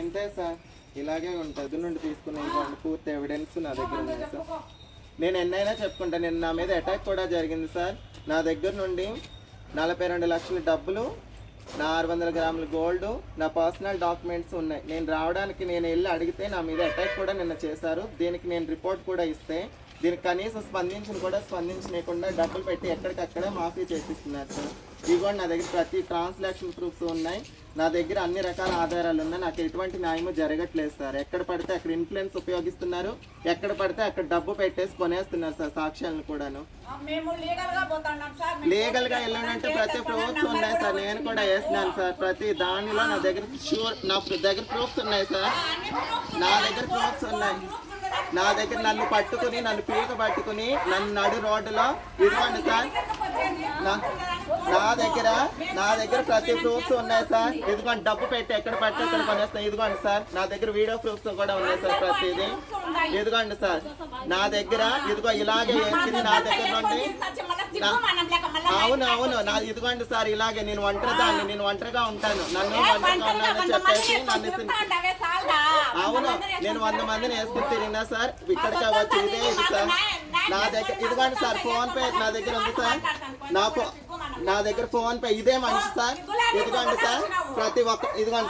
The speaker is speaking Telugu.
ఎంతే సార్ ఇలాగే ఉంటుంది నుండి తీసుకుని పూర్తి ఎవిడెన్స్ నా దగ్గర ఉన్నాయి సార్. నేను ఎన్నైనా చెప్పుకుంటా. నేను నా మీద అటాక్ కూడా జరిగింది సార్. నా దగ్గర నుండి 42 లక్షల డబ్బులు, నా 600 గ్రాముల గోల్డ్, నా పర్సనల్ డాక్యుమెంట్స్ ఉన్నాయి. నేను రావడానికి నేను వెళ్ళి అడిగితే నా మీద అటాక్ కూడా నిన్న చేశారు. దీనికి నేను రిపోర్ట్ కూడా ఇస్తే దీనికి కనీసం స్పందించకుండా డబ్బులు పెట్టి ఎక్కడికక్కడే మాఫీ చేపిస్తున్నారు సార్. ఇదిగోండి నా దగ్గర ప్రతి ట్రాన్సాక్షన్ ప్రూఫ్స్ ఉన్నాయి. నా దగ్గర అన్ని రకాల ఆధారాలు ఉన్నాయి. నాకు ఎటువంటి న్యాయము జరగట్లేదు సార్. ఎక్కడ పడితే అక్కడ ఇన్ఫ్లుయెన్స్ ఉపయోగిస్తున్నారు, ఎక్కడ పడితే అక్కడ డబ్బు పెట్టేసి కొనేస్తున్నారు సార్ సాక్ష్యాలను కూడాను. లీగల్ గా వెళ్ళాలంటే ప్రతి ప్రూఫ్స్ ఉన్నాయి సార్. నేను కూడా వేసినాను సార్. ప్రతి దానిలో నా దగ్గర ప్రూఫ్స్ ఉన్నాయి సార్. నా దగ్గర ప్రూఫ్స్ ఉన్నాయి. నా దగ్గర నన్ను పట్టుకుని నన్ను పీక పట్టుకుని నన్ను నడు రోడ్డులో ఇదిగోండి సార్. నా దగ్గర ప్రతి ప్రూఫ్స్ ఉన్నాయి సార్. ఇదిగోండి డబ్బు పెట్టి ఎక్కడ పట్టి ఎక్కడ కొనేస్తాను. ఇదిగోండి సార్ నా దగ్గర వీడియో ప్రూఫ్స్ కూడా ఉన్నాయి సార్. ప్రతిదీ ఇదిగోండి సార్ నా దగ్గర. ఇదిగో ఇలాగే వేసింది నా దగ్గర నుండి. అవును నా ఇదిగోండి సార్ ఇలాగే. నేను ఒంటరిగా ఉంటాను. నన్ను ఒంటరిగా ఉన్నానని చెప్పేసి నన్ను అవును నేను 100 మందిని వేసుకుని తిరిగినా సార్. ఇక్కడికి వచ్చి ఇదే ఇది సార్. నా దగ్గర ఇదిగోండి సార్ ఫోన్ పే నా దగ్గర ఉంది సార్. నా దగ్గర ఫోన్ పే ఇదే మనిషి సార్. ఇదిగోండి సార్ ప్రతి ఒక్క ఇదిగోండి